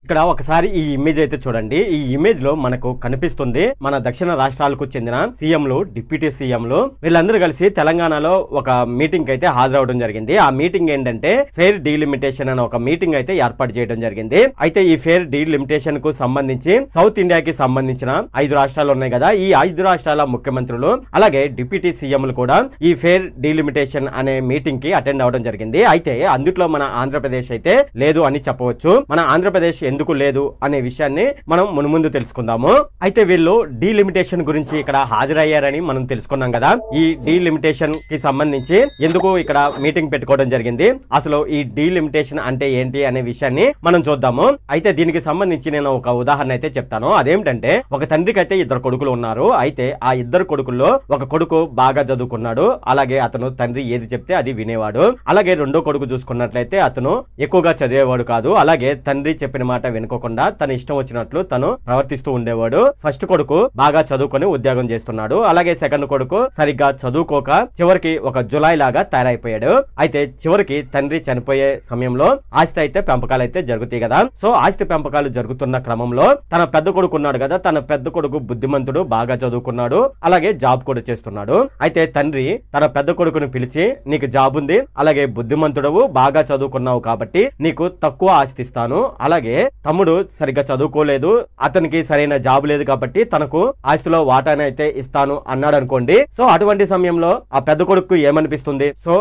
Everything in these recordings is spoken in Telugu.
ఇక్కడ ఒకసారి ఈ ఇమేజ్ అయితే చూడండి. ఈ ఇమేజ్ లో మనకు కనిపిస్తుంది మన దక్షిణ రాష్ట్రాలకు చెందిన సీఎంలు, డిప్యూటీ సీఎంలు వీళ్ళందరూ కలిసి తెలంగాణలో ఒక మీటింగ్ అయితే హాజరవడం జరిగింది. ఆ మీటింగ్ ఏంటంటే ఫేర్ డీలిమిటేషన్ అనే ఒక మీటింగ్ అయితే ఏర్పాటు చేయడం జరిగింది. అయితే ఈ ఫేర్ డీలిమిటేషన్ కు సంబంధించి సౌత్ ఇండియాకి సంబంధించిన 5 రాష్ట్రాలు ఉన్నాయి కదా, ఈ 5 రాష్ట్రాల ముఖ్యమంత్రులు అలాగే డిప్యూటీ సీఎంలు కూడా ఈ ఫేర్ డీలిమిటేషన్ అనే మీటింగ్ కి అటెండ్ అవడం జరిగింది. అయితే అందులో మన ఆంధ్రప్రదేశ్ అయితే లేదు అని చెప్పవచ్చు. మన ఆంధ్రప్రదేశ్ ఎందుకు లేదు అనే విషయాన్ని మనం మున్ముందు తెలుసుకుందాము. అయితే వీళ్ళు డీలిమిటేషన్ గురించి ఇక్కడ హాజరయ్యారని మనం తెలుసుకున్నాం కదా. ఈ డీలిమిటేషన్ కి సంబంధించి ఎందుకు ఇక్కడ మీటింగ్ పెట్టుకోవడం జరిగింది, అసలు ఈ డీలిమిటేషన్ అంటే ఏంటి అనే విషయాన్ని మనం చూద్దాము. అయితే దీనికి సంబంధించి నేను ఒక ఉదాహరణ అయితే చెప్తాను. అదేమిటంటే ఒక తండ్రికి అయితే 2 కొడుకులు ఉన్నారు. అయితే ఆ 2 కొడుకుల్లో ఒక కొడుకు బాగా చదువుకున్నాడు, అలాగే అతను తండ్రి ఏది చెప్తే అది వినేవాడు. అలాగే రెండో కొడుకు చూసుకున్నట్లయితే అతను ఎక్కువగా చదివేవాడు కాదు, అలాగే తండ్రి చెప్పిన మాట వెనుకోకుండా తన ఇష్టం వచ్చినట్లు తను ప్రవర్తిస్తూ ఉండేవాడు. ఫస్ట్ కొడుకు బాగా చదువుకొని ఉద్యోగం చేస్తున్నాడు, అలాగే సెకండ్ కొడుకు సరిగ్గా చదువుకోక చివరికి ఒక జులాయి లాగా తయారైపోయాడు. అయితే చివరికి తండ్రి చనిపోయే సమయంలో ఆస్తి అయితే పెంపకాలు అయితే జరుగుతాయి కదా. సో ఆస్తి పెంపకాలు జరుగుతున్న క్రమంలో తన పెద్ద కొడుకు ఉన్నాడు కదా, తన పెద్ద కొడుకు బుద్ధిమంతుడు, బాగా చదువుకున్నాడు, అలాగే జాబ్ కూడా చేస్తున్నాడు. అయితే తండ్రి తన పెద్ద కొడుకుని పిలిచి, నీకు జాబ్ ఉంది, అలాగే బుద్ధిమంతుడవు, బాగా చదువుకున్నావు కాబట్టి నీకు తక్కువ ఆస్తి ఇస్తాను, అలాగే తమ్ముడు సరిగ్గా చదువుకోలేదు, అతనికి సరైన జాబ్ లేదు కాబట్టి తనకు ఆస్తిలో వాటాని అయితే ఇస్తాను అన్నాడు అనుకోండి. సో అటువంటి సమయంలో ఆ పెద్ద కొడుకు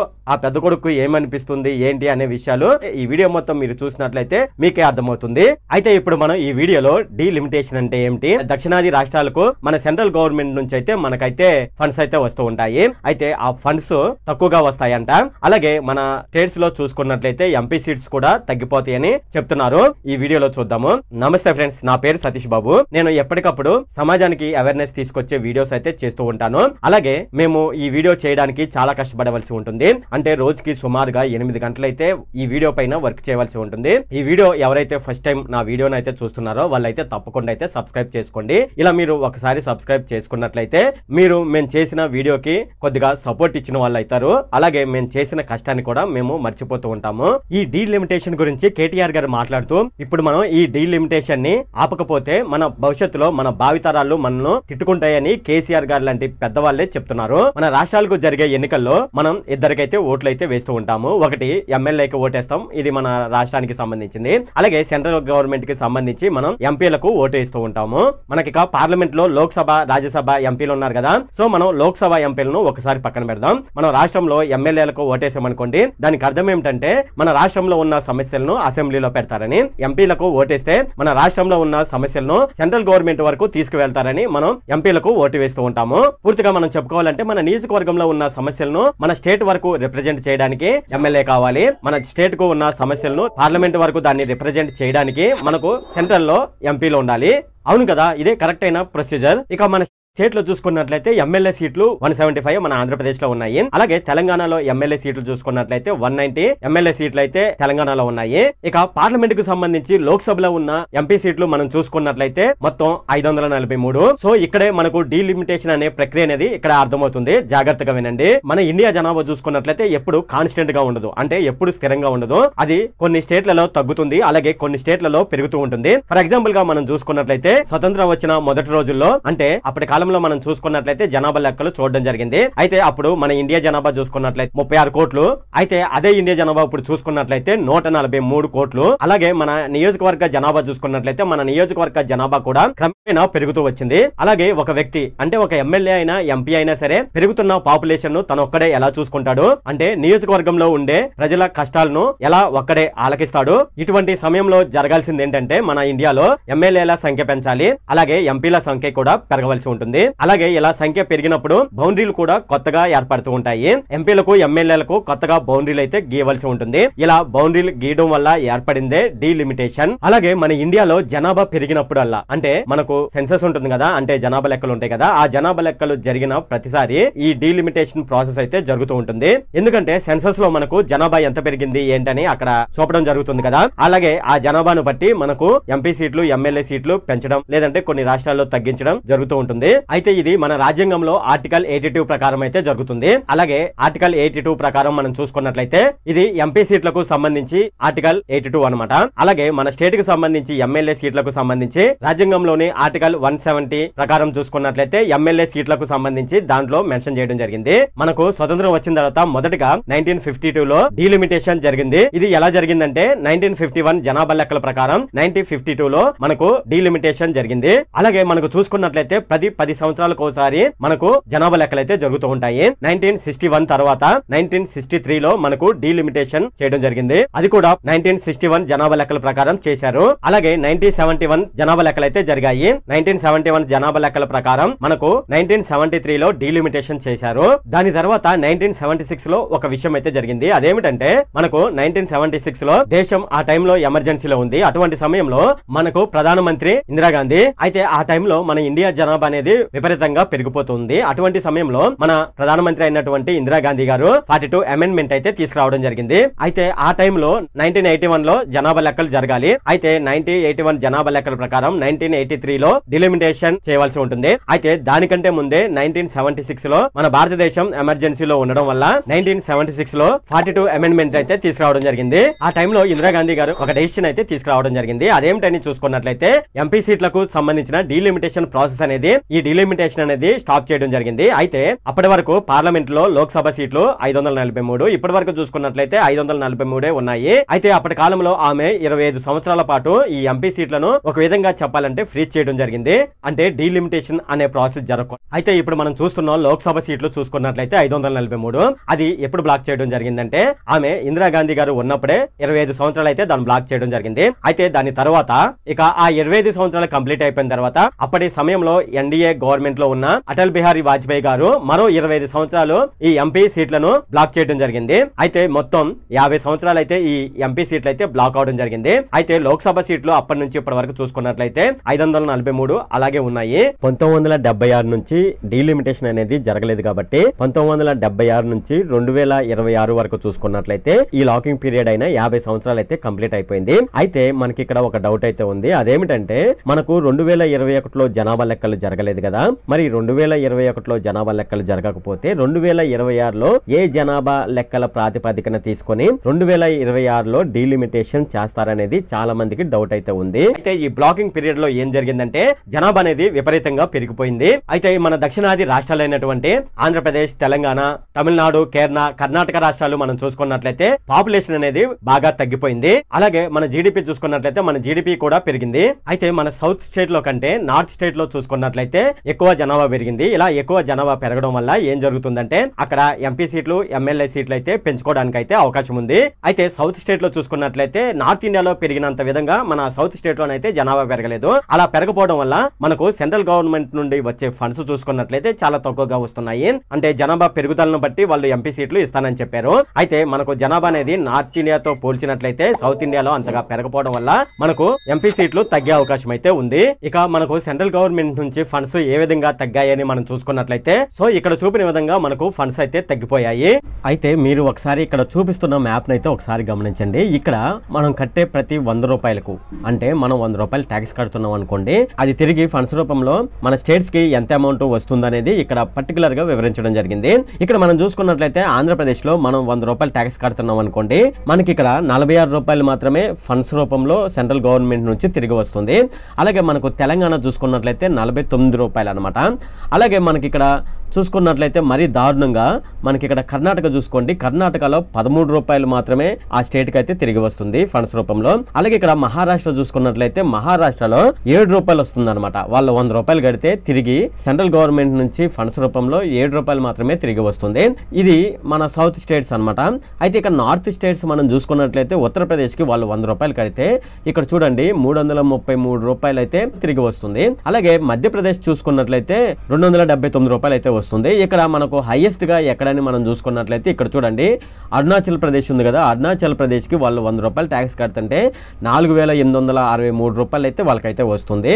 ఏమనిపిస్తుంది, ఏంటి అనే విషయాలు ఈ వీడియో మొత్తం మీరు చూసినట్లయితే మీకే అర్థమవుతుంది. అయితే ఇప్పుడు మనం ఈ వీడియోలో డీలిమిటేషన్ అంటే ఏమిటి, దక్షిణాది రాష్ట్రాలకు మన సెంట్రల్ గవర్నమెంట్ నుంచి అయితే మనకైతే ఫండ్స్ అయితే వస్తూ ఉంటాయి. అయితే ఆ ఫండ్స్ తక్కువగా వస్తాయంట, అలాగే మన స్టేట్స్ లో చూసుకున్నట్లయితే ఎంపీ సీట్స్ కూడా తగ్గిపోతాయని చెప్తున్నారు. ఈ వీడియోలో చూద్దాము. నమస్తే ఫ్రెండ్స్, నా పేరు సతీష్ బాబు. నేను ఎప్పటికప్పుడు సమాజానికి అవేర్నెస్ తీసుకొచ్చే వీడియోస్ అయితే చేస్తూ ఉంటాను. అలాగే మేము ఈ వీడియో చేయడానికి చాలా కష్టపడవలసి ఉంటుంది. అంటే రోజుకి సుమారుగా 8 గంటలు అయితే ఈ వీడియో పైన వర్క్ చేయవలసి ఉంటుంది. ఈ వీడియో ఎవరైతే ఫస్ట్ టైం నా వీడియోని అయితే చూస్తున్నారో వాళ్ళైతే తప్పకుండా అయితే సబ్స్క్రైబ్ చేసుకోండి. ఇలా మీరు ఒకసారి సబ్స్క్రైబ్ చేసుకున్నట్లయితే మీరు మేము చేసిన వీడియోకి కొద్దిగా సపోర్ట్ ఇచ్చిన వాళ్ళు అవుతారు. అలాగే మేము చేసిన కష్టాన్ని కూడా మేము మర్చిపోతూ ఉంటాము. ఈ డీలిమిటేషన్ గురించి కేటీఆర్ గారు మాట్లాడుతూ, ఇప్పుడు మనం ఈ డీలిమిటేషన్ ని ఆపకపోతే మన భవిష్యత్తులో మన భావితరాలు మనను తిట్టుకుంటాయని కేసీఆర్ గారు లాంటి పెద్దవాళ్లే చెప్తున్నారు. మన రాష్ట్రాలకు జరిగే ఎన్నికల్లో మనం ఇద్దరికైతే ఓట్లు అయితే వేస్తూ ఉంటాము. ఒకటి ఎమ్మెల్యేకి ఓటేస్తాం, ఇది మన రాష్ట్రానికి సంబంధించింది. అలాగే సెంట్రల్ గవర్నమెంట్ కి సంబంధించి మనం ఎంపీలకు ఓటు వేస్తూ ఉంటాము. మనకి పార్లమెంట్ లో లోక్సభ, రాజ్యసభ ఎంపీలు ఉన్నారు కదా. సో మనం లోక్సభ ఎంపీలను ఒకసారి పక్కన పెడదాం. మనం రాష్ట్రంలో ఎమ్మెల్యేలకు ఓటేసామనుకోండి, దానికి అర్థం ఏమిటంటే మన రాష్ట్రంలో ఉన్న సమస్యలను అసెంబ్లీలో పెడతారని. ఎంపీలకు ఓటేస్తే మన రాష్ట్రంలో ఉన్న సమస్యలను సెంట్రల్ గవర్నమెంట్ వరకు తీసుకువెళ్తారని మనం ఎంపీలకు ఓటు వేస్తూ ఉంటాము. పూర్తిగా మనం చెప్పుకోవాలంటే మన నియోజకవర్గంలో ఉన్న సమస్యలను మన స్టేట్ వరకు రిప్రజెంట్ చేయడానికి ఎమ్మెల్యే కావాలి. మన స్టేట్ కు ఉన్న సమస్యలను పార్లమెంట్ వరకు దాన్ని రిప్రజెంట్ చేయడానికి మనకు సెంట్రల్ లో ఎంపీలు ఉండాలి. అవును కదా, ఇదే కరెక్ట్ అయిన ప్రొసీజర్. ఇక మన స్టేట్ లో చూసుకున్నట్లయితే ఎమ్మెల్యే సీట్లు 175 మన ఆంధ్రప్రదేశ్ లో ఉన్నాయి. అలాగే తెలంగాణలో ఎమ్మెల్యే సీట్లు చూసుకున్నట్లయితే 190 ఎమ్మెల్యే సీట్లు అయితే తెలంగాణలో ఉన్నాయి. ఇక పార్లమెంట్ కు సంబంధించి లోక్సభలో ఉన్న ఎంపీ సీట్లు మనం చూసుకున్నట్లయితే మొత్తం 543. సో ఇక్కడే మనకు డీలిమిటేషన్ అనే ప్రక్రియ అనేది ఇక్కడ అర్థమవుతుంది. జాగ్రత్తగా వినండి. మన ఇండియా జనాభా చూసుకున్నట్లయితే ఎప్పుడు కాన్స్టెంట్ గా ఉండదు, అంటే ఎప్పుడు స్థిరంగా ఉండదు. అది కొన్ని స్టేట్లలో తగ్గుతుంది, అలాగే కొన్ని స్టేట్లలో పెరుగుతూ ఉంటుంది. ఫర్ ఎగ్జాంపుల్ గా మనం చూసుకున్నట్లయితే స్వతంత్రం వచ్చిన మొదటి రోజుల్లో, అంటే అప్పటి కాలంలో మనం చూసుకున్నట్లయితే జనాభా లెక్కలు చూడడం జరిగింది. అయితే అప్పుడు మన ఇండియా జనాభా చూసుకున్నట్లయితే 36 కోట్లు. అయితే అదే ఇండియా జనాభా ఇప్పుడు చూసుకున్నట్లయితే 143 కోట్లు. అలాగే మన నియోజకవర్గ జనాభా చూసుకున్నట్లయితే మన నియోజకవర్గ జనాభా కూడా క్రమేణా పెరుగుతూ వచ్చింది. అలాగే ఒక వ్యక్తి, అంటే ఒక ఎమ్మెల్యే అయినా ఎంపీ అయినా సరే, పెరుగుతున్న పాపులేషన్ ను తను ఒక్కడే ఎలా చూసుకుంటాడు, అంటే నియోజకవర్గంలో ఉండే ప్రజల కష్టాలను ఎలా ఒక్కడే ఆలకిస్తాడు. ఇటువంటి సమయంలో జరగాల్సింది ఏంటంటే మన ఇండియాలో ఎమ్మెల్యేల సంఖ్య పెంచాలి, అలాగే ఎంపీల సంఖ్య కూడా పెరగవలసి ఉంటుంది. అలాగే ఇలా సంఖ్య పెరిగినప్పుడు బౌండరీలు కూడా కొత్తగా ఏర్పడుతూ ఉంటాయి. ఎంపీలకు ఎమ్మెల్యేలకు కొత్తగా బౌండరీలు అయితే గీయవలసి ఉంటుంది. ఇలా బౌండరీలు గీయడం వల్ల ఏర్పడిందే డీలిమిటేషన్. అలాగే మన ఇండియాలో జనాభా పెరిగినప్పుడల్లా, అంటే మనకు సెన్సస్ ఉంటుంది కదా, అంటే జనాభా లెక్కలు ఉంటాయి కదా, ఆ జనాభా లెక్కలు జరిగిన ప్రతిసారి ఈ డీలిమిటేషన్ ప్రాసెస్ అయితే జరుగుతూ ఉంటుంది. ఎందుకంటే సెన్సస్ లో మనకు జనాభా ఎంత పెరిగింది ఏంటని అక్కడ చూపడం జరుగుతుంది కదా. అలాగే ఆ జనాభాను బట్టి మనకు ఎంపీ సీట్లు, ఎమ్మెల్యే సీట్లు పెంచడం లేదంటే కొన్ని రాష్ట్రాల్లో తగ్గించడం జరుగుతూ ఉంటుంది. అయితే ఇది మన రాజ్యాంగంలో ఆర్టికల్ 82 ప్రకారం అయితే జరుగుతుంది. అలాగే ఆర్టికల్ 82 ప్రకారం మనం చూసుకున్నట్లయితే ఇది ఎంపీ సీట్లకు సంబంధించి ఆర్టికల్ 82 అనమాట. అలాగే మన స్టేట్ కి సంబంధించి ఎమ్మెల్యే సీట్లకు సంబంధించి రాజ్యాంగంలోని ఆర్టికల్ 170 ప్రకారం చూసుకున్నట్లయితే ఎమ్మెల్యే సీట్లకు సంబంధించి దాంట్లో మెన్షన్ చేయడం జరిగింది. మనకు స్వతంత్రం వచ్చిన తర్వాత మొదటిగా 1952 డీలిమిటేషన్ జరిగింది. ఇది ఎలా జరిగిందంటే 1951 జనాభా లెక్కల ప్రకారం 1952 మనకు డీలిమిటేషన్ జరిగింది. అలాగే మనకు చూసుకున్నట్లయితే 10 సంవత్సరాలకు ఒకసారి మనకు జనాభా లెక్కలు అయితే జరుగుతూ ఉంటాయి. 1961 తర్వాత 1963 మనకు డీలిమిటేషన్ చేయడం జరిగింది. అది కూడా 1961 జనాభా లెక్కల ప్రకారం చేశారు. అలాగే 1971 జనాభా లెక్కలు అయితే జరిగాయి. 1971 జనాభా లెక్కల ప్రకారం మనకు 1973 డీలిమిటేషన్ చేశారు. దాని తర్వాత 1976 ఒక విషయం అయితే జరిగింది. అదేమిటంటే మనకు 1976 దేశం ఆ టైంలో ఎమర్జెన్సీలో ఉంది. అటువంటి సమయంలో మనకు ప్రధానమంత్రి ఇందిరాగాంధీ. అయితే ఆ టైంలో మన ఇండియా జనాభా అనేది విపరీతంగా పెరిగిపోతుంది. అటువంటి సమయంలో మన ప్రధానమంత్రి అయినటువంటి ఇందిరాగాంధీ గారు 42 అమెండ్మెంట్ అయితే తీసుకురావడం జరిగింది. అయితే ఆ టైంలో 1981 జనాభా లెక్కలు జరగాలి. అయితే 1981 జనాభా లెక్కల ప్రకారం 1983 డిలిమిటేషన్ చేయవలసి ఉంటుంది. అయితే దానికంటే ముందే 1976 మన భారతదేశం ఎమర్జెన్సీలో ఉండడం వల్ల 1976 42 అమెండ్మెంట్ అయితే తీసుకురావడం జరిగింది. ఆ టైంలో ఇందిరాగాంధీ గారు ఒక డెసిషన్ అయితే తీసుకురావడం జరిగింది. అదేమిటని చూసుకున్నట్లయితే ఎంపీ సీట్లకు సంబంధించిన డీలిమిటేషన్ ప్రాసెస్ అనేది ఈ డీలిమిటేషన్ అనేది స్టాప్ చేయడం జరిగింది. అయితే అప్పటి వరకు పార్లమెంట్ లో లోక్సభ సీట్లు 543, ఇప్పటి వరకు చూసుకున్నట్లయితే 543 ఉన్నాయి. అయితే అప్పటి కాలంలో ఆమె 25 సంవత్సరాల పాటు ఈ ఎంపీ సీట్లను ఒక విధంగా చెప్పాలంటే ఫ్రీజ్ చేయడం జరిగింది. అంటే డీలిమిటేషన్ అనే ప్రాసెస్ జరగదు. అయితే ఇప్పుడు మనం చూస్తున్నాం లోక్సభ సీట్లు చూసుకున్నట్లయితే 543 అది ఎప్పుడు బ్లాక్ చేయడం జరిగిందంటే ఆమె ఇందిరాగాంధీ గారు ఉన్నప్పుడే 25 సంవత్సరాలు అయితే దాన్ని బ్లాక్ చేయడం జరిగింది. అయితే దాని తర్వాత ఇక ఆ 25 సంవత్సరాలు కంప్లీట్ అయిపోయిన తర్వాత అప్పటి సమయంలో ఎన్డీఏ గవర్నమెంట్ లో ఉన్న అటల్ బిహారీ వాజ్పేయి గారు మరో 25 సంవత్సరాలు ఈ ఎంపీ సీట్లను బ్లాక్ చేయడం జరిగింది. అయితే మొత్తం 50 సంవత్సరాలు అయితే ఈ ఎంపీ సీట్లు అయితే బ్లాక్ అవడం జరిగింది. అయితే లోక్సభ సీట్లు అప్పటి నుంచి ఇప్పటి వరకు చూసుకున్నట్లయితే 543 అలాగే ఉన్నాయి. 1976 నుంచి డీలిమిటేషన్ అనేది జరగలేదు కాబట్టి 1976 నుంచి 2026 వరకు చూసుకున్నట్లయితే ఈ లాకింగ్ పీరియడ్ అయిన 50 సంవత్సరాలు అయితే కంప్లీట్ అయిపోయింది. అయితే మనకి ఇక్కడ ఒక డౌట్ అయితే ఉంది. అదేమిటంటే మనకు 2021లో జనాభా లెక్కలు జరగలేదు కదా. మరి 2021లో జనాభా లెక్కలు జరగకపోతే 2026లో ఏ జనాభా లెక్కల ప్రాతిపదికన తీసుకొని 2026లో డీలిమిటేషన్ చేస్తారనేది చాలా మందికి డౌట్ అయితే ఉంది. అయితే ఈ బ్లాకింగ్ పీరియడ్ లో ఏం జరిగిందంటే జనాభా అనేది విపరీతంగా పెరిగిపోయింది. అయితే మన దక్షిణాది రాష్ట్రాలైనటువంటి ఆంధ్రప్రదేశ్, తెలంగాణ, తమిళనాడు, కేరళ, కర్ణాటక రాష్ట్రాలు మనం చూసుకున్నట్లయితే పాపులేషన్ అనేది బాగా తగ్గిపోయింది. అలాగే మన జీడిపి చూసుకున్నట్లయితే మన జీడిపి కూడా పెరిగింది. అయితే మన సౌత్ స్టేట్ లో కంటే నార్త్ స్టేట్ లో చూసుకున్నట్లయితే ఎక్కువ జనాభా పెరిగింది. ఇలా ఎక్కువ జనాభా పెరగడం వల్ల ఏం జరుగుతుందంటే అక్కడ ఎంపీ సీట్లు, ఎమ్మెల్యే సీట్లు అయితే పెంచుకోవడానికి అయితే అవకాశం ఉంది. అయితే సౌత్ స్టేట్ లో చూసుకున్నట్లయితే నార్త్ ఇండియాలో పెరిగినంత విధంగా మన సౌత్ స్టేట్ లోనైతే జనాభా పెరగలేదు. అలా పెరగపోవడం వల్ల మనకు సెంట్రల్ గవర్నమెంట్ నుండి వచ్చే ఫండ్స్ చూసుకున్నట్లయితే చాలా తక్కువగా వస్తున్నాయి. అంటే జనాభా పెరుగుదలను బట్టి వాళ్ళు ఎంపీ సీట్లు ఇస్తానని చెప్పారు. అయితే మనకు జనాభా అనేది నార్త్ ఇండియాతో పోల్చినట్లయితే సౌత్ ఇండియాలో అంతగా పెరగపోవడం వల్ల మనకు ఎంపీ సీట్లు తగ్గే అవకాశం అయితే ఉంది. ఇక మనకు సెంట్రల్ గవర్నమెంట్ నుంచి ఫండ్స్ ఏ విధంగా తగ్గాయని మనం చూసుకున్నట్లయితే సో ఇక్కడ చూపిన విధంగా మనకు ఫండ్స్ అయితే తగ్గిపోయాయి. అయితే మీరు ఒకసారి ఇక్కడ చూపిస్తున్న మ్యాప్ అయితే ఒకసారి గమనించండి. ఇక్కడ మనం కట్టే ప్రతి 100 రూపాయలకు అంటే మనం 100 రూపాయలు ట్యాక్స్ కడుతున్నాం అనుకోండి, అది తిరిగి ఫండ్స్ రూపంలో మన స్టేట్స్ కి ఎంత అమౌంట్ వస్తుందనేది ఇక్కడ పర్టికులర్ గా వివరించడం జరిగింది. ఇక్కడ మనం చూసుకున్నట్లయితే ఆంధ్రప్రదేశ్ లో మనం 100 రూపాయలు ట్యాక్స్ కడుతున్నాం అనుకోండి, మనకి ఇక్కడ 46 రూపాయలు మాత్రమే ఫండ్స్ రూపంలో సెంట్రల్ గవర్నమెంట్ నుంచి తిరిగి వస్తుంది. అలాగే మనకు తెలంగాణ చూసుకున్నట్లయితే 49 రూపాయలు అనమాట. అలాగే మనకి ఇక్కడ చూసుకున్నట్లయితే మరీ దారుణంగా మనకి ఇక్కడ కర్ణాటక చూసుకోండి, కర్ణాటకలో 13 రూపాయలు మాత్రమే ఆ స్టేట్ కి అయితే తిరిగి వస్తుంది ఫండ్స్ రూపంలో. అలాగే ఇక్కడ మహారాష్ట్ర చూసుకున్నట్లయితే మహారాష్ట్రలో 7 రూపాయలు వస్తుంది అనమాట. వాళ్ళు 100 రూపాయలు కడితే తిరిగి సెంట్రల్ గవర్నమెంట్ నుంచి ఫండ్స్ రూపంలో 7 రూపాయలు మాత్రమే తిరిగి వస్తుంది. ఇది మన సౌత్ స్టేట్స్ అనమాట. అయితే ఇక్కడ నార్త్ స్టేట్స్ మనం చూసుకున్నట్లయితే ఉత్తరప్రదేశ్ కి వాళ్ళు 100 రూపాయలు కడితే ఇక్కడ చూడండి 333 రూపాయలు అయితే తిరిగి వస్తుంది. అలాగే మధ్యప్రదేశ్ చూసుకున్నట్లయితే 279 రూపాయలు అయితే వస్తుంది. ఇక్కడ మనకు హైయెస్ట్ గా ఎక్కడని మనం చూసుకున్నట్లయితే ఇక్కడ చూడండి అరుణాచల్ ప్రదేశ్ ఉంది కదా, అరుణాచల్ ప్రదేశ్ కి వాళ్ళు 100 రూపాయలు ట్యాక్స్ కడుతుంటే 4863 రూపాయలు అయితే వాళ్ళకైతే వస్తుంది.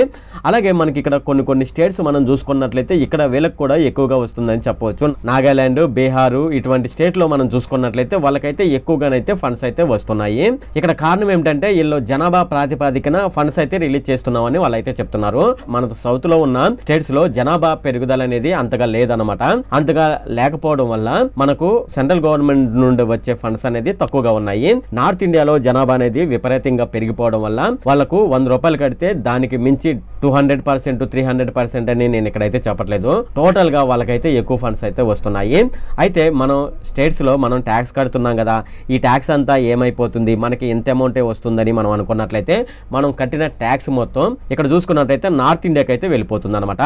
అలాగే మనకి ఇక్కడ కొన్ని స్టేట్స్ మనం చూసుకున్నట్లయితే ఇక్కడ వీళ్ళకి కూడా ఎక్కువగా వస్తుందని చెప్పవచ్చు. నాగాలాండ్, బీహారు ఇటువంటి స్టేట్ లో మనం చూసుకున్నట్లయితే వాళ్ళకైతే ఎక్కువగానైతే ఫండ్స్ అయితే వస్తున్నాయి. ఇక్కడ కారణం ఏమిటంటే వీళ్ళు జనాభా ప్రాతిపదికన ఫండ్స్ అయితే రిలీజ్ చేస్తున్నామని వాళ్ళైతే చెప్తున్నారు. మన సౌత్ లో ఉన్న స్టేట్ స్టేట్స్ లో జనాభా పెరుగుదల అనేది అంతగా లేదనమాట. అంతగా లేకపోవడం వల్ల మనకు సెంట్రల్ గవర్నమెంట్ నుండి వచ్చే ఫండ్స్ అనేది తక్కువగా ఉన్నాయి. నార్త్ ఇండియాలో జనాభా అనేది విపరీతంగా పెరిగిపోవడం వల్ల వాళ్ళకు 100 రూపాయలు కడితే దానికి మించి 200%, 300% అని నేను ఇక్కడైతే చెప్పట్లేదు. టోటల్ గా వాళ్ళకైతే ఎక్కువ ఫండ్స్ అయితే వస్తున్నాయి. అయితే మనం స్టేట్స్ లో మనం ట్యాక్స్ కడుతున్నాం కదా, ఈ ట్యాక్స్ అంతా ఏమైపోతుంది, మనకి ఎంత అమౌంటే వస్తుందని మనం అనుకున్నట్లయితే మనం కట్టిన ట్యాక్స్ మొత్తం ఇక్కడ చూసుకున్నట్లయితే నార్త్ ఇండియాకి అయితే వెళ్ళిపోతుంది అనమాట.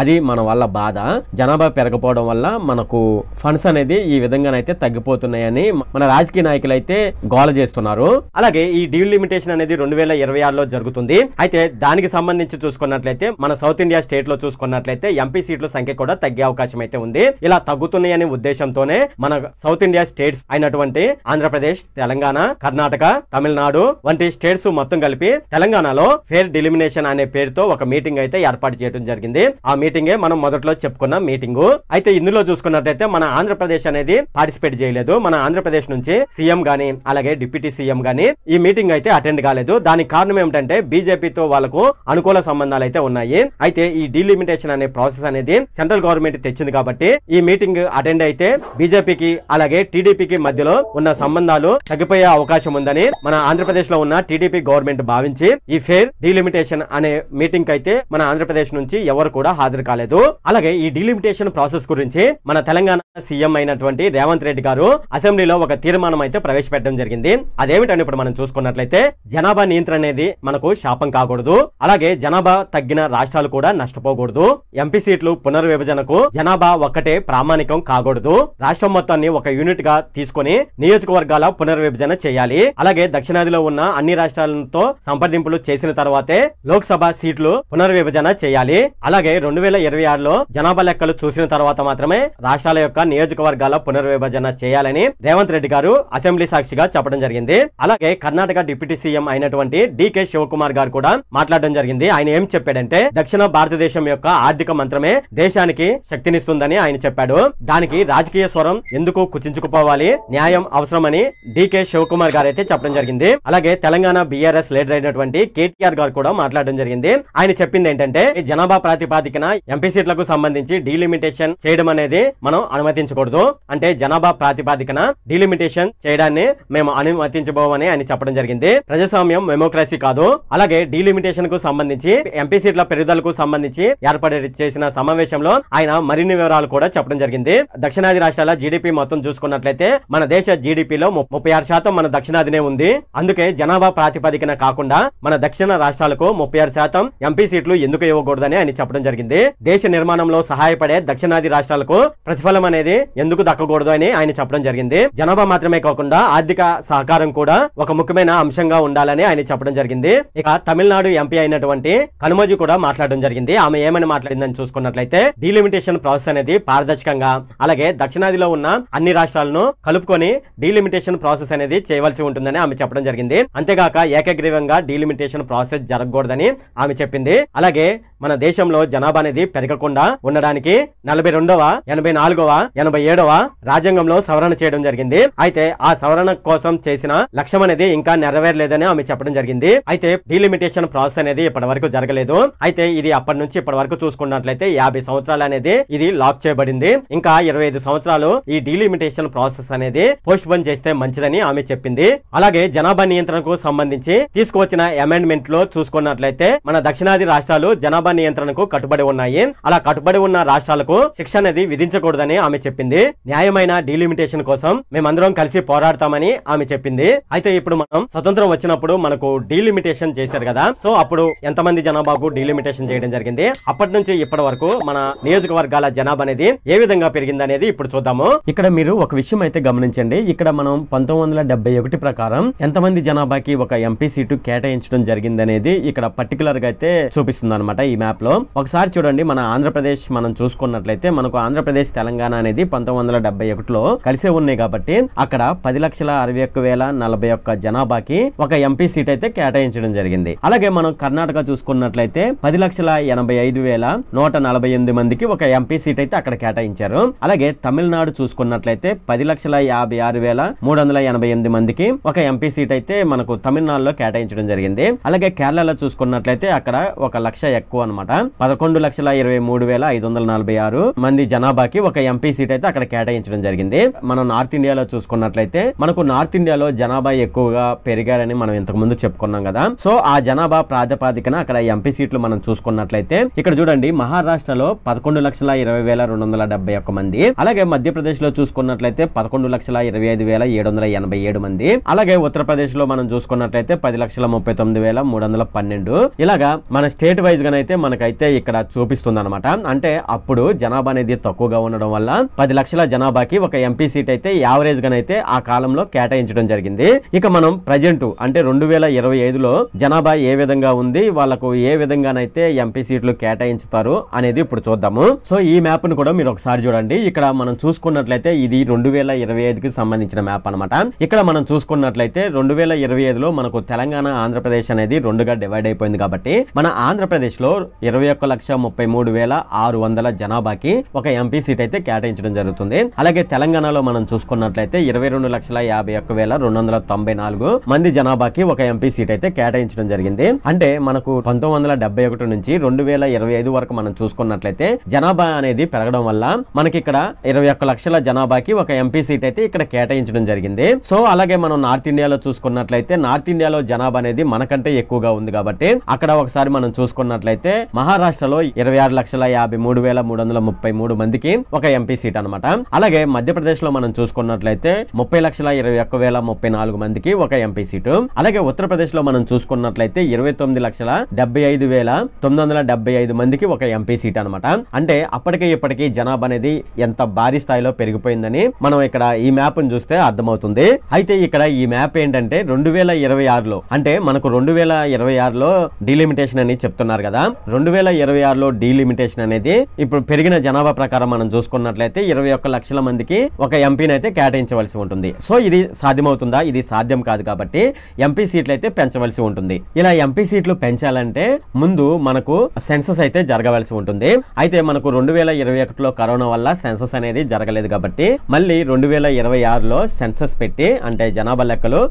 అది మన వల్ల బాధ. జనాభా పెరగపోవడం వల్ల మనకు ఫండ్స్ అనేది ఈ విధంగానైతే తగ్గిపోతున్నాయని మన రాజకీయ నాయకులు అయితే గోల చేస్తున్నారు. అలాగే ఈ డీలిమిటేషన్ అనేది 2026లో జరుగుతుంది. అయితే దానికి సంబంధించి చూసుకున్నట్లయితే మన సౌత్ ఇండియా స్టేట్ లో చూసుకున్నట్లయితే ఎంపీ సీట్ల సంఖ్య కూడా తగ్గే అవకాశం అయితే ఉంది. ఇలా తగ్గుతున్నాయనే ఉద్దేశంతోనే మన సౌత్ ఇండియా స్టేట్స్ అయినటువంటి ఆంధ్రప్రదేశ్, తెలంగాణ, కర్ణాటక, తమిళనాడు వంటి స్టేట్స్ మొత్తం కలిపి తెలంగాణలో ఫేర్ డిలిమినేషన్ అనే పేరుతో ఒక మీటింగ్ అయితే ఏర్పాటు చేయడం జరిగింది. ఆ మీటింగే మనం మొదట్లో చెప్పుకున్న మీటింగ్. అయితే ఇందులో చూసుకున్నట్లయితే మన ఆంధ్రప్రదేశ్ అనేది పార్టిసిపేట్ చేయలేదు. మన ఆంధ్రప్రదేశ్ నుంచి సీఎం గానీ అలాగే డిప్యూటీ సీఎం గానీ ఈ మీటింగ్ అయితే అటెండ్ కాలేదు. దానికి కారణం ఏమిటంటే బీజేపీతో వాళ్ళకు అనుకూల సంబంధాలు అయితే ఉన్నాయి. అయితే ఈ డీలిమిటేషన్ అనే ప్రాసెస్ అనేది సెంట్రల్ గవర్నమెంట్ తెచ్చింది కాబట్టి ఈ మీటింగ్ అటెండ్ అయితే బీజేపీకి అలాగే టీడీపీకి మధ్యలో ఉన్న సంబంధాలు తగ్గిపోయే అవకాశం ఉందని మన ఆంధ్రప్రదేశ్ లో ఉన్న టీడీపీ గవర్నమెంట్ భావించి ఈ ఫేర్ డీలిమిటేషన్ అనే మీటింగ్ అయితే మన ఆంధ్రప్రదేశ్ నుంచి ఎవరు కూడా హాజరు కాలేదు. అలాగే ఈ డీలిమిటేషన్ ప్రాసెస్ గురించి మన తెలంగాణ సీఎం అయినటువంటి రేవంత్ రెడ్డి గారు అసెంబ్లీలో ఒక తీర్మానం అయితే ప్రవేశపెట్టడం జరిగింది. అదేమిటని ఇప్పుడు మనం చూసుకున్నట్లయితే జనాభా నియంత్రణ అనేది మనకు శాపం కాకూడదు, అలాగే జనాభా తగ్గిన రాష్ట్రాలు కూడా నష్టపోకూడదు, ఎంపీ సీట్లు పునర్విభజనకు జనాభా ఒక్కటే ప్రామాణికం కాకూడదు, రాష్ట్రం మొత్తాన్ని ఒక యూనిట్ గా తీసుకొని నియోజకవర్గాల పునర్విభజన చేయాలి, అలాగే దక్షిణాదిలో ఉన్న అన్ని రాష్ట్రాలతో సంప్రదింపులు చేసిన తర్వాతే లోక్సభ సీట్లు పునర్విభజన చేయాలి, అలాగే 2026లో జనాభా లెక్కలు చూసిన తర్వాత మాత్రమే రాష్ట్రాల యొక్క నియోజకవర్గాల పునర్విభజన చేయాలని రేవంత్ రెడ్డి గారు అసెంబ్లీ సాక్షిగా చెప్పడం జరిగింది. అలాగే కర్ణాటక డిప్యూటీ సీఎం అయినటువంటి డికే శివకుమార్ గారు కూడా మాట్లాడడం జరిగింది. ఆయన ఏం చెప్పాడంటే దక్షిణ భారతదేశం యొక్క ఆర్థిక మంత్రమే దేశానికి శక్తినిస్తుందని ఆయన చెప్పాడు. దానికి రాజకీయ స్వరం ఎందుకు కుచించుకుపోవాలి, న్యాయం అవసరమని డికే శివకుమార్ గారు అయితే చెప్పడం జరిగింది. అలాగే తెలంగాణ బీఆర్ఎస్ లీడర్ అయినటువంటి కేటీఆర్ గారు కూడా మాట్లాడడం జరిగింది. ఆయన చెప్పింది ఏంటంటే జనాభా ప్రాతిపాదికన ఎంపీ సీట్లకు సంబంధించి డీలిమిటేషన్ చేయడం అనేది మనం అనుమతించకూడదు. అంటే జనాభా ప్రాతిపాదికన డీలిమిటేషన్ చేయడాన్ని మేము అనుమతించబోమని ఆయన చెప్పడం జరిగింది. ప్రజాస్వామ్యం డెమోక్రసీ కాదు. అలాగే డీలిమిటేషన్ కు సంబంధించి ఎంపీ సీట్ల పెరుగుదలకు సంబంధించి ఏర్పాటు చేసిన సమావేశంలో ఆయన మరిన్ని వివరాలు కూడా చెప్పడం జరిగింది. దక్షిణాది రాష్ట్రాల జీడిపి మొత్తం చూసుకున్నట్లయితే మన దేశ జీడిపిలో 36% మన దక్షిణాదినే ఉంది. అందుకే జనాభా ప్రాతిపదికన కాకుండా మన దక్షిణ రాష్ట్రాలకు 36% ఎంపీ సీట్లు ఎందుకు ఇవ్వకూడదని ఆయన చెప్పడం జరిగింది. దేశ నిర్మాణంలో సహాయపడే దక్షిణాది రాష్ట్రాలకు ప్రతిఫలం అనేది ఎందుకు దక్కకూడదు అని ఆయన చెప్పడం జరిగింది. జనాభా మాత్రమే కాకుండా ఆర్థిక సహకారం కూడా ఒక ముఖ్యమైన అంశంగా ఉండాలని ఆయన చెప్పడం జరిగింది. ఇక తమిళనాడు ఎంపీ అయినటువంటి కనుమజు కూడా మాట్లాడడం జరిగింది. ఆమె ఏమని మాట్లాడిందని చూసుకున్నట్లయితే డీలిమిటేషన్ ప్రాసెస్ అనేది పారదర్శకంగా అలాగే దక్షిణాదిలో ఉన్న అన్ని రాష్ట్రాలను కలుపుకొని డీలిమిటేషన్ ప్రాసెస్ అనేది చేయవలసి ఉంటుందని ఆమె చెప్పడం జరిగింది. అంతేగాక ఏకగ్రీవంగా డీలిమిటేషన్ ప్రాసెస్ జరగకూడదని ఆమె చెప్పింది. అలాగే మన దేశంలో జనాభా అనేది పెరగకుండా ఉండడానికి 42వ, 84వ, 87వ రాజ్యాంగంలో సవరణ చేయడం జరిగింది. అయితే ఆ సవరణ కోసం చేసిన లక్ష్యం అనేది ఇంకా నెరవేరలేదని ఆమె చెప్పడం జరిగింది. అయితే డీలిమిటేషన్ ప్రాసెస్ అనేది ఇప్పటి వరకు జరగలేదు. అయితే ఇది అప్పటి నుంచి ఇప్పటి వరకు చూసుకున్నట్లయితే 50 సంవత్సరాలు అనేది ఇది లాక్ చేయబడింది. ఇంకా 25 సంవత్సరాలు ఈ డీలిమిటేషన్ ప్రాసెస్ అనేది పోస్ట్ పోన్ చేస్తే మంచిదని ఆమె చెప్పింది. అలాగే జనాభా నియంత్రణకు సంబంధించి తీసుకువచ్చిన అమెండ్మెంట్ లో చూసుకున్నట్లయితే మన దక్షిణాది రాష్ట్రాలు జనాభా నియంత్రణకు కట్టుబడి ఉన్నాయి. అలా కట్టుబడి ఉన్న రాష్ట్రాలకు శిక్ష అనేది విధించకూడదని ఆమె చెప్పింది. న్యాయమైన డీలిమిటేషన్ కోసం మేమందరం కలిసి పోరాడతామని ఆమె చెప్పింది. అయితే ఇప్పుడు మనం స్వతంత్రం వచ్చినప్పుడు మనకు డీలిమిటేషన్ చేశారు కదా, సో అప్పుడు ఎంతమంది జనాభాకు డీలిమిటేషన్ చేయడం జరిగింది, అప్పటి నుంచి ఇప్పటి వరకు మన నియోజకవర్గాల జనాభా అనేది ఏ విధంగా పెరిగింది అనేది ఇప్పుడు చూద్దాము. ఇక్కడ మీరు ఒక విషయం అయితే గమనించండి. ఇక్కడ మనం 1971 ప్రకారం ఎంతమంది జనాభాకి ఒక ఎంపీ సీటు కేటాయించడం జరిగింది అనేది ఇక్కడ పర్టికులర్ గా అయితే చూపిస్తుంది అనమాట ఈ మ్యాప్ లో. ఒకసారి చూడండి, మన ఆంధ్రప్రదేశ్ మనం చూసుకున్నట్లయితే మనకు ఆంధ్రప్రదేశ్ తెలంగాణ అనేది 1971లో కలిసే ఉన్నాయి కాబట్టి అక్కడ 10,61,041 జనాభాకి ఒక ఎంపీ సీట్ అయితే కేటాయించడం జరిగింది. అలాగే మనం కర్ణాటక చూసుకున్నట్లయితే చూసుకున్నట్లయితే 10,85,148 మందికి ఒక ఎంపీ సీట్ అయితే అక్కడ కేటాయించారు. అలాగే తమిళనాడు చూసుకున్నట్లయితే 10,56,388 మందికి ఒక ఎంపీ సీట్ అయితే మనకు తమిళనాడులో కేటాయించడం జరిగింది. అలాగే కేరళలో చూసుకున్నట్లయితే అక్కడ 1,00,000 ఎక్కువ అనమాట. 11,23,546 మంది జనాభాకి ఒక ఎంపీ సీట్ అయితే అక్కడ కేటాయించడం జరిగింది. మనం నార్త్ ఇండియాలో చూసుకున్నట్లయితే మనకు నార్త్ ఇండియాలో జనాభా ఎక్కువగా పెరిగారని మనం ఇంతకు ముందు చెప్పుకున్నాం కదా. సో ఆ జనాభా ప్రాతిపదికన అక్కడ ఎంపీ సీట్లు మనం చూసుకున్నట్లయితే ఇక్కడ చూడండి, మహారాష్ట్రలో 11,20,271 మంది, అలాగే మధ్యప్రదేశ్ లో చూసుకున్నట్లయితే 11,25,787 మంది, అలాగే ఉత్తరప్రదేశ్ లో మనం చూసుకున్నట్లయితే 10,39,312. ఇలాగా మన స్టేట్ వైజ్ గానైతే మనకైతే ఇక్కడ చూపిస్తుంది అనమాట. అంటే అప్పుడు జనాభా అనేది తక్కువగా ఉండడం వల్ల 10 లక్షల జనాభాకి ఒక ఎంపీ సీట్ అయితే యావరేజ్ గానైతే ఆ కాలంలో కేటాయించడం జరిగింది. ఇక మనం ప్రజెంట్ అంటే 2025లో జనాభా ఏ విధంగా ఉంది, వాళ్ళకు ఏ విధంగానైతే ఎంపీ సీట్లు కేటాయించుతారు అనేది ఇప్పుడు చూద్దాము. సో ఈ మ్యాప్ ను కూడా మీరు ఒకసారి చూడండి. ఇక్కడ మనం చూసుకున్నట్లయితే ఇది 2025కి సంబంధించిన మ్యాప్ అనమాట. ఇక్కడ మనం చూసుకున్నట్లయితే 2025లో మనకు తెలంగాణ ఆంధ్రప్రదేశ్ అనేది రెండుగా డివైడ్ అయిపోయింది కాబట్టి మన ఆంధ్రప్రదేశ్ లో 21,33,600 జనాభాకి ఒక ఎంపీ సీట్ అయితే కేటాయించడం జరుగుతుంది. అలాగే తెలంగాణలో మనం చూసుకున్నట్లయితే 22,51,294 మంది జనాభాకి ఒక ఎంపీ సీట్ అయితే కేటాయించడం జరిగింది. అంటే మనకు 1971 నుంచి 2025 వరకు మనం చూసుకున్నట్లయితే జనాభా అనేది పెరగడం వల్ల మనకి ఇక్కడ 21 లక్షల జనాభాకి ఒక ఎంపీ సీట్ అయితే ఇక్కడ కేటాయించడం జరిగింది. సో అలాగే మనం నార్త్ ఇండియాలో చూసుకున్నట్లయితే నార్త్ ఇండియాలో జనాభా అనేది మనకంటే ఎక్కువగా ఉంది కాబట్టి అక్కడ ఒకసారి మనం చూసుకున్నట్లయితే మహారాష్ట్రలో 26,53,333 మందికి ఒక ఎంపీ సీట్ అనమాట. అలాగే మధ్యప్రదేశ్ లో మనం చూసుకున్నట్లయితే 30,21,034 మందికి ఒక ఎంపీ సీటు. అలాగే ఉత్తరప్రదేశ్ లో మనం చూసుకున్నట్లయితే 29,75,975 మందికి ఒక ఎంపీ సీట్ అనమాట. అంటే అప్పటికే ఇప్పటికీ జనాభా అనేది ఎంత భారీ స్థాయిలో పెరిగిపోయిందని మనం ఇక్కడ ఈ మ్యాప్ ను చూస్తే అర్థమవుతుంది. అయితే ఇక్కడ ఈ మ్యాప్ ఏంటంటే 2026లో అంటే మనకు 2026లో డీలిమిటేషన్ అని చెప్తున్నారు కదా. 2026లో డీలిమిటేషన్ అనేది ఇప్పుడు పెరిగిన జనాభా ప్రకారం మనం చూసుకున్నట్లయితే 21 లక్షల మందికి ఒక ఎంపీని అయితే కేటాయించవలసి ఉంటుంది. సో ఇది సాధ్యమవుతుందా? ఇది సాధ్యం కాదు కాబట్టి ఎంపీ సీట్లు అయితే పెంచవలసి ఉంటుంది. ఇలా ఎంపీ సీట్లు పెంచాలంటే ముందు మనకు సెన్సస్ అయితే జరగవలసి ఉంటుంది. అయితే మనకు 2021లో కరోనా వల్ల సెన్సస్ అనేది జరగలేదు కాబట్టి మళ్ళీ 2026లో సెన్సస్ పెట్టి అంటే జనాభా లెక్కలు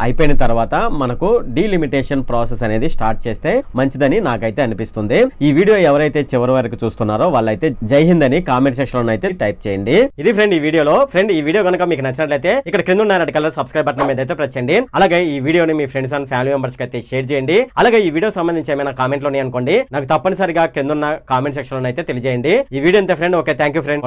అయిపోయిన తర్వాత మనకు డీలిమిటేషన్ ప్రాసెస్ అనేది స్టార్ట్ చేస్తే మంచిదని నాకైతే అనిపిస్తుంది. ఈ వీడియో ఎవరైతే చివరి వరకు చూస్తున్నారో వాళ్ళైతే జై హింద్ అని కామెంట్ సెక్షన్ లో అయితే టైప్ చేయండి. ఇది ఫ్రెండ్ ఈ వీడియోలో. ఫ్రెండ్ ఈ వీడియో కనుక మీకు నచ్చినట్లయితే ఇక్కడ కింద ఉన్న రెడ్ కలర్ సబ్స్క్రైబ్ బటన్ మీద అయితే ప్రెస్ చేయండి. అలాగే ఈ వీడియోని మీ ఫ్రెండ్స్ అండ్ ఫ్యామిలీ మెంబర్స్ కి అయితే షేర్ చేయండి. అలాగే ఈ వీడియో సంబంధించి ఏమైనా కామెంట్లు ఉన్నాయి అనుకోండి, నాకు తప్పనిసరిగా కింద ఉన్న కామెంట్ సెక్షన్ లో అయితే తెలియజేయండి. ఈ వీడియో అంతే friend. Okay, thank you friend.